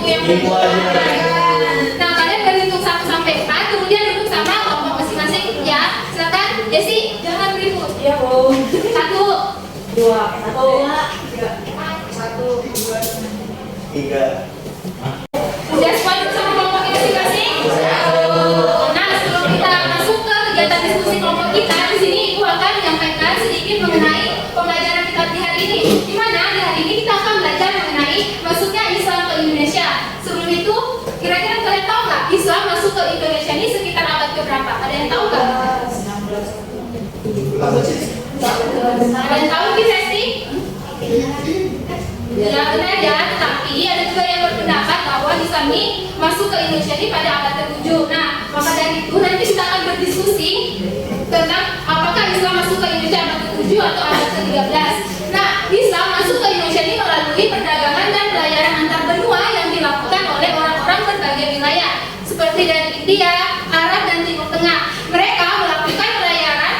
yang nah, kalian berhitung 1 sampai 4, kemudian duduk sama kelompok masing-masing ya. Silakan, Desi, jangan ribut. Iya, Bu. 1, 2, 1, 2, 3. udah semua duduk sama kelompoknya masing-masing? Nah, sebelum kita masuk ke kegiatan diskusi kelompok kita, di sini Ibu akan menyampaikan sedikit mengenai pembelajaran kita di hari ini. Di mana di hari ini kita akan belajar mengenai masuknya Islam ke Indonesia. Sebelum itu, kira-kira kalian tahu nggak Islam masuk ke Indonesia ini sekitar abad keberapa? Ada yang tahu nggak? Ada yang tahu Resti? Ya benar ya, tetapi ada juga yang berpendapat bahwa Islam ini masuk ke Indonesia ini pada abad ke-7. Nah, maka dari itu nanti kita akan berdiskusi tentang apakah Islam masuk ke Indonesia abad ke-7 atau abad ke-13. Nah, Islam masuk ke Indonesia ini melalui perdagangan dan pelayaran antar benua yang dilakukan oleh orang-orang berbagai wilayah seperti dari India, Arab dan Timur Tengah. Mereka melakukan pelayaran,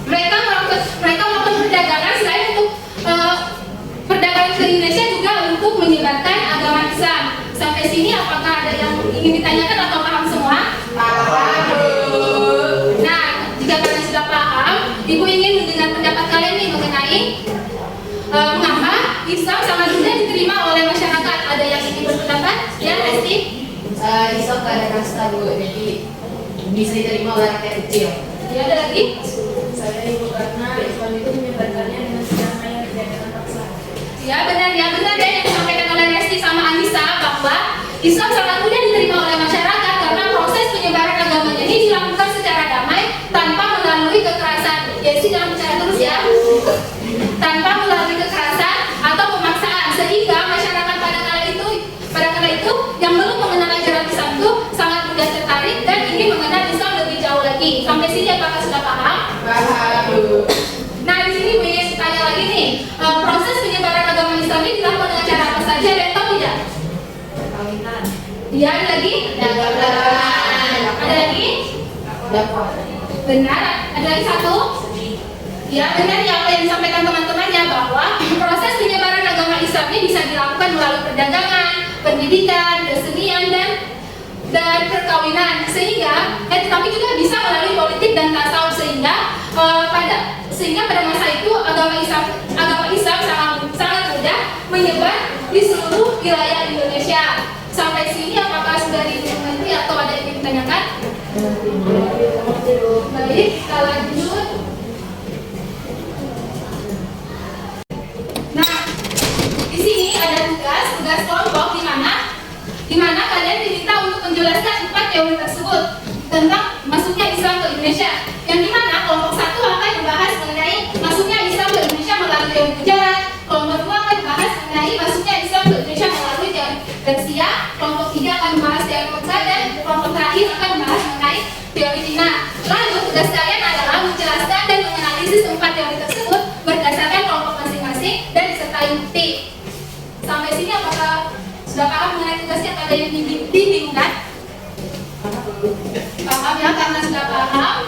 mereka melakukan perdagangan selain untuk perdagangan ke Indonesia juga untuk menyebarkan agama Islam. Sampai sini apakah ada yang ingin ditanyakan atau paham semua? Paham. Nah, jika kalian sudah paham, Ibu ingin mendengar pendapat kalian nih mengenai mengapa Islam sangat mudah diterima oleh masyarakat. Ada yang ingin berpendapat? Ya, Resti? Islam gak ada kasta, Bu. Jadi bisa diterima oleh rakyat kecil. Ya, ada lagi? Saya Ibu karena Islam itu menyebarkannya dengan cara yang tidak dengan paksa. Ya benar ya yang disampaikan oleh Resti sama Anissa bahwa Islam sangat mudah diterima oleh masyarakat karena proses penyebaran agamanya ini dilakukan secara damai tanpa melalui kekerasan. Jadi jangan bicara terus ya. Tanpa melalui kekerasan atau pemaksaan sehingga masyarakat pada kala itu yang belum mengenal ajaran Islam itu sangat mudah tertarik dan ingin mengenal Islam lebih jauh lagi. Sampai sini apakah sudah paham? Paham. Nah di sini Bu ingin tanya lagi nih, proses penyebaran agama Islam ini dilakukan dengan cara apa saja? Ada yang tahu tidak? Perkawinan. Iya, ada lagi? Ada lagi? Dakwah. Benar. Ada lagi satu? Ya benar ya apa yang disampaikan teman-temannya bahwa proses penyebaran agama Islam ini bisa dilakukan melalui perdagangan, pendidikan, kesenian dan perkawinan tetapi juga bisa melalui politik dan tasawuf sehingga pada masa itu agama Islam sangat mudah menyebar di seluruh wilayah Indonesia. Sampai sini apakah sudah dimengerti atau ada yang ingin ditanyakan? Baik, kita lanjut. Nah, di sini ada tugas kelompok di mana kalian diminta untuk menjelaskan 4 teori tersebut tentang masuknya Islam ke Indonesia. Yang dimana kelompok 1 akan membahas mengenai masuknya Islam ke Indonesia melalui teori sejarah, kelompok 2 akan membahas mengenai masuknya Islam ke Indonesia melalui teori Persia, kelompok 3 akan membahas teori Mekah dan kelompok terakhir akan membahas mengenai teori Cina. Lalu tugas kalian adalah menjelaskan dan menganalisis 4 teori tersebut berdasarkan kelompok masing-masing dan disertai bukti. Sampai sini apakah sudah paham mengenai tugasnya atau ada yang dibingungkan? Paham ya, karena sudah paham.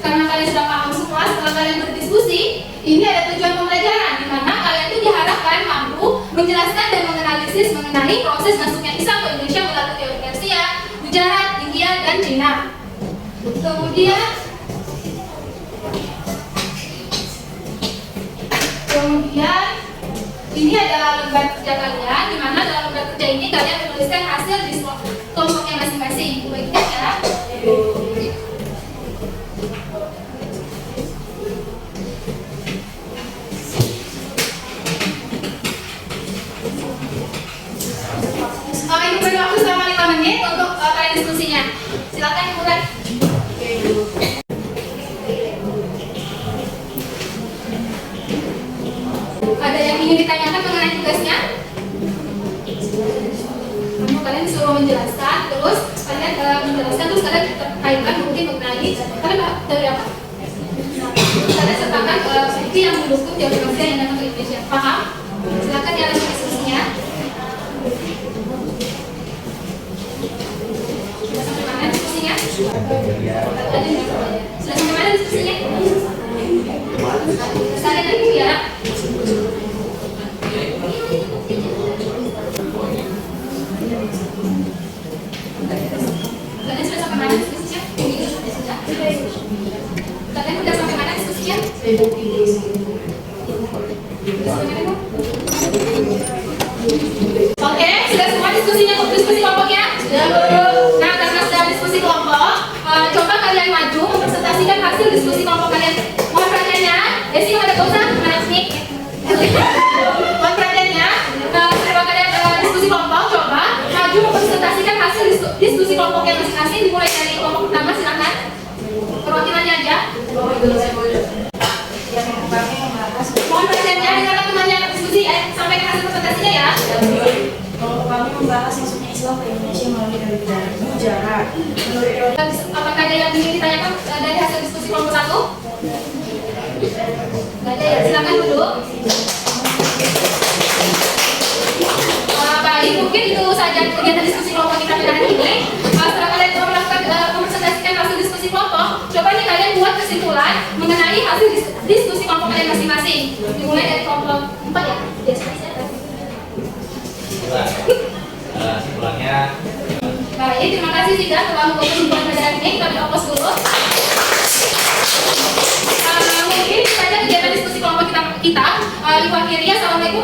Karena kalian sudah paham semua, setelah kalian berdiskusi, ini ada tujuan pembelajaran di mana kalian itu diharapkan mampu menjelaskan dan menganalisis mengenai proses masuknya Islam ke Indonesia melalui teori Persia, Gujarat, India, dan Cina. Kemudian ini adalah lembar kerja kalian, di mana dalam lembar kerja ini kalian menuliskan hasil di kelompoknya masing-masing. Baiknya ya. Ini beri waktu selama 5 menit untuk kalian diskusinya. Silakan dimulai. Ada yang ingin ditanyakan mengenai tugasnya? Kalian disuruh menjelaskan, terus kalian kaitkan mungkin mengenai kalian dari apa? Terus kalian sertakan bukti yang mendukung teori Persia yang datang ke Indonesia. Paham? Silakan dialami diskusinya. Sudah sampai mana diskusinya? Sudah sampai mana diskusinya? Sekalian lagi ya. Oke, sudah semua diskusi kelompoknya? Sudah. Nah, karena sudah diskusi kelompok, coba kalian maju mempresentasikan hasil diskusi kelompok kalian. Mohon perhatiannya, Desi ada pausa, mana sini? Mohon perhatiannya, setelah kalian diskusi kelompok, coba maju mempresentasikan hasil diskusi kelompoknya masing-masing. Dimulai dari kelompok pertama, silakan. Perwakilannya aja. Mohon perhatiannya, dengarkan temannya diskusi, sampaikan hasil presentasinya ya. Kami membahas masuknya Islam ke Indonesia melalui dari sejarah. Menurut Apakah ada yang ingin ditanyakan dari hasil diskusi kelompok satu? Nggak ada ya, silakan duduk. Baik, mungkin itu saja kegiatan diskusi kelompok kita pada hari ini. Setelah kalian melakukan mempresentasikan hasil diskusi kelompok, coba nih kalian buat kesimpulan mengenai hasil diskusi kelompok kalian masing-masing. Dimulai dari kelompok 4 ya. Kesimpulannya. Baik, terima kasih Sida telah membuat kesimpulan pada hari ini. Kita berfokus dulu. Mungkin itu saja kegiatan diskusi kelompok kita. Ibu akhirnya, assalamualaikum